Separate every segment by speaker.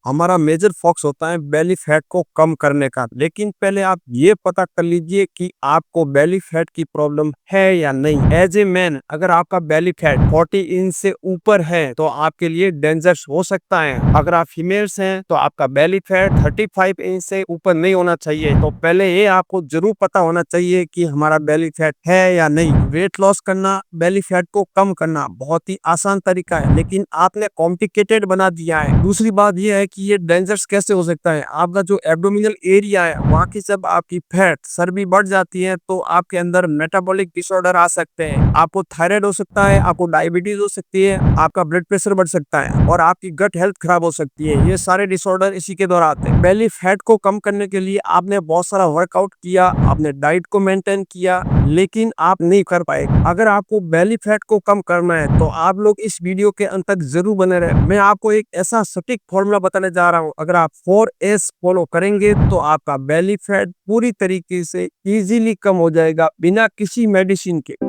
Speaker 1: हमारा major focus होता है बेली फैट को कम करने का। लेकिन पहले आप ये पता कर लीजिए कि आपको बेली फैट की प्रॉब्लम है या नहीं। एज ए मैन अगर आपका बेली फैट 40 इंच से ऊपर है तो आपके लिए डेंजरस हो सकता है। अगर आप फीमेल्स हैं तो आपका बेली फैट 35 इंच से ऊपर नहीं होना चाहिए। तो पहले ये आपको जरूर पता होना चाहिए कि हमारा बेली फैट है या नहीं। वेट लॉस करना, बेली फैट को कम करना बहुत ही आसान तरीका है, लेकिन आपने कॉम्प्लिकेटेड बना दिया है। दूसरी बात यह है कि ये डेंजरस कैसे हो सकता है। आपका जो एब्डोमिनल एरिया है वहाँ की जब आपकी फैट चर्बी बढ़ जाती है तो आपके अंदर मेटाबॉलिक डिसऑर्डर आ सकते हैं। आपको थायराइड हो सकता है, आपको डायबिटीज हो सकती है, आपका ब्लड प्रेशर बढ़ सकता है और आपकी गट हेल्थ खराब हो सकती है। ये सारे डिसऑर्डर इसी के दौरान आते हैं। बेली फैट को कम करने के लिए आपने बहुत सारा वर्कआउट किया, आपने डाइट को मेंटेन किया, लेकिन आप नहीं कर पाए। अगर आपको बेली फैट को कम करना है तो आप लोग इस वीडियो के अंत तक जरूर बने रहे। मैं आपको एक ऐसा सटीक फॉर्मूला बताने जा रहा हूँ। अगर आप 4S फॉलो करेंगे तो आपका बेली फैट पूरी तरीके से इजीली कम हो जाएगा बिना किसी मेडिसिन के।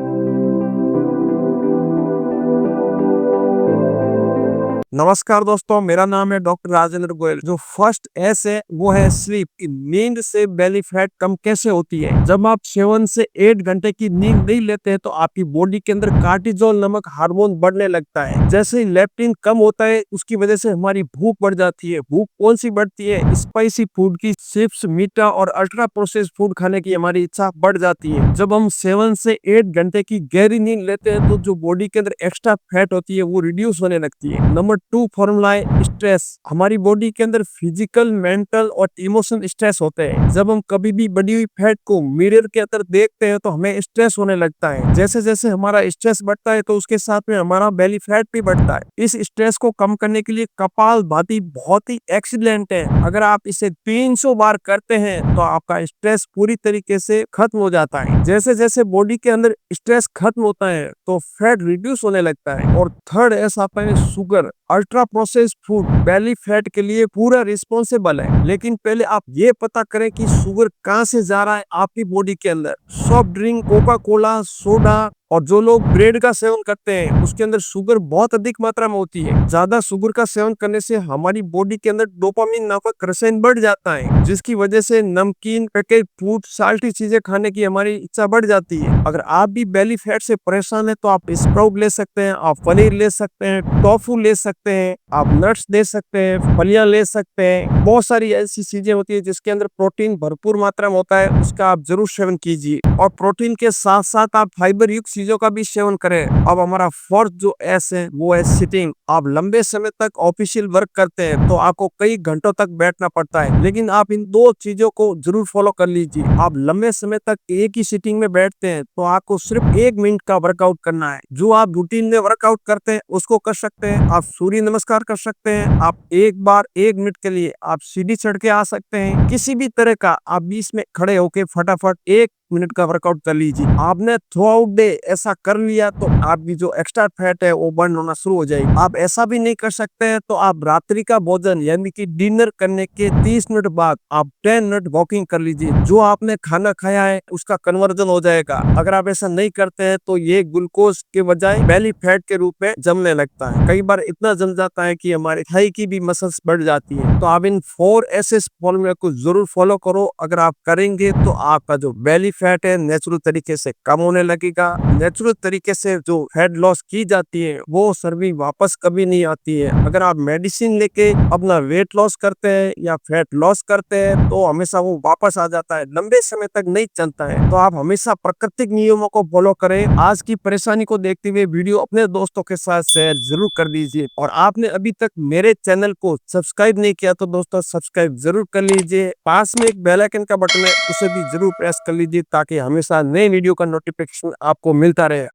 Speaker 1: नमस्कार दोस्तों, मेरा नाम है डॉक्टर राजेंद्र गोयल। जो फर्स्ट एस है वो है स्लीप। नींद से बेली फैट कम कैसे होती है। जब आप 7 से 8 घंटे की नींद नहीं लेते हैं तो आपकी बॉडी के अंदर कार्टिजोल नामक हार्मोन बढ़ने लगता है। जैसे ही लेप्टिन कम होता है उसकी वजह से हमारी भूख बढ़ जाती है। भूख कौन सी बढ़ती है? स्पाइसी फूड की, चिप्स, मीठा और अल्ट्रा प्रोसेस्ड फूड खाने की हमारी इच्छा बढ़ जाती है। जब हम 7 से 8 घंटे की गहरी नींद लेते हैं तो जो बॉडी के अंदर एक्स्ट्रा फैट होती है वो रिड्यूस होने लगती है। नंबर 2 फॉर्मूला है स्ट्रेस। हमारी बॉडी के अंदर फिजिकल, मेंटल और इमोशनल स्ट्रेस होते हैं। जब हम कभी भी बढ़ी हुई फैट को मिरर के अंदर देखते हैं तो हमें स्ट्रेस होने लगता है। जैसे जैसे हमारा स्ट्रेस बढ़ता है तो उसके साथ में हमारा बेली फैट भी बढ़ता है। इस स्ट्रेस को कम करने के लिए कपालभाति बहुत ही एक्सीलेंट है। अगर आप इसे 300 बार करते हैं तो आपका स्ट्रेस पूरी तरीके से खत्म हो जाता है। जैसे जैसे बॉडी के अंदर स्ट्रेस खत्म होता है तो फैट रिड्यूस होने लगता है। और थर्ड ऐसा आता है sugar. Ultra processed food belly fat के लिए पूरा रिस्पॉन्सिबल है। लेकिन पहले आप ये पता करें कि शुगर कहाँ से जा रहा है आपकी बॉडी के अंदर। Soft drink, Coca Cola, soda और जो लोग ब्रेड का सेवन करते हैं उसके अंदर शुगर बहुत अधिक मात्रा में होती है। ज्यादा शुगर का सेवन करने से हमारी बॉडी के अंदर डोपामिन नामक रसायन बढ़ जाता है, जिसकी वजह से नमकीन, पैकेज फूड, साल्टी चीजें खाने की हमारी इच्छा बढ़ जाती है। अगर आप भी बेली फैट से परेशान है तो आप स्प्राउट ले सकते हैं, आप पनीर ले सकते हैं, टोफू ले सकते हैं, आप नट्स ले सकते हैं, फलियां ले सकते हैं। बहुत सारी ऐसी चीजें होती है जिसके अंदर प्रोटीन भरपूर मात्रा में होता है, उसका आप जरूर सेवन कीजिए। और प्रोटीन के साथ साथ आप फाइबर युक्त चीजों का भी सेवन करें। अब हमारा फोर्थ जो एस है वो है सिटिंग। आप लंबे समय तक ऑफिशियल वर्क करते हैं तो आपको कई घंटों तक बैठना पड़ता है, लेकिन आप इन दो चीजों को जरूर फॉलो कर लीजिए। आप लंबे समय तक एक ही सिटिंग में बैठते हैं तो आपको सिर्फ 1 मिनट का वर्कआउट करना है। जो आप रूटीन में वर्कआउट करते हैं उसको कर सकते हैं। आप सूर्य नमस्कार कर सकते हैं। आप एक बार 1 मिनट के लिए आप सीढ़ी चढ़ के आ सकते हैं। किसी भी तरह का आप बीच में खड़े होके फटाफट 1 मिनट का वर्कआउट कर लीजिए। आपने थ्रू आउट डे ऐसा कर लिया तो आपकी जो एक्स्ट्रा फैट है वो बर्न होना शुरू हो जाएगी। आप ऐसा भी नहीं कर सकते हैं तो आप रात्रि का भोजन यानी कि डिनर करने के 30 मिनट बाद आप 10 मिनट वॉकिंग कर लीजिए। जो आपने खाना खाया है उसका कन्वर्जन हो जाएगा। अगर आप ऐसा नहीं करते हैं तो ये ग्लूकोज के बजाय बेली फैट के रूप में जमने लगता है। कई बार इतना जम जाता है कि हमारे थाई की भी मसल्स बढ़ जाती है। तो आप इन 4SS फॉर्मूला को जरूर फॉलो करो। अगर आप करेंगे तो आपका जो बेली फैट है नेचुरल तरीके से कम होने लगेगा। नेचुरल तरीके से जो फैट लॉस की जाती है वो चर्बी वापस कभी नहीं आती है। अगर आप मेडिसिन लेके अपना वेट लॉस करते हैं या फैट लॉस करते हैं तो हमेशा वो वापस आ जाता है, लंबे समय तक नहीं चलता है। तो आप हमेशा प्राकृतिक नियमों को फॉलो करें। आज की परेशानी को देखते हुए वीडियो अपने दोस्तों के साथ शेयर जरूर कर दीजिए। और आपने अभी तक मेरे चैनल को सब्सक्राइब नहीं किया तो दोस्तों सब्सक्राइब जरूर कर लीजिए। पास में एक बेल आइकन का बटन है उसे भी जरूर प्रेस कर लीजिए ताकि हमेशा नए वीडियो का नोटिफिकेशन आपको मिलता रहे।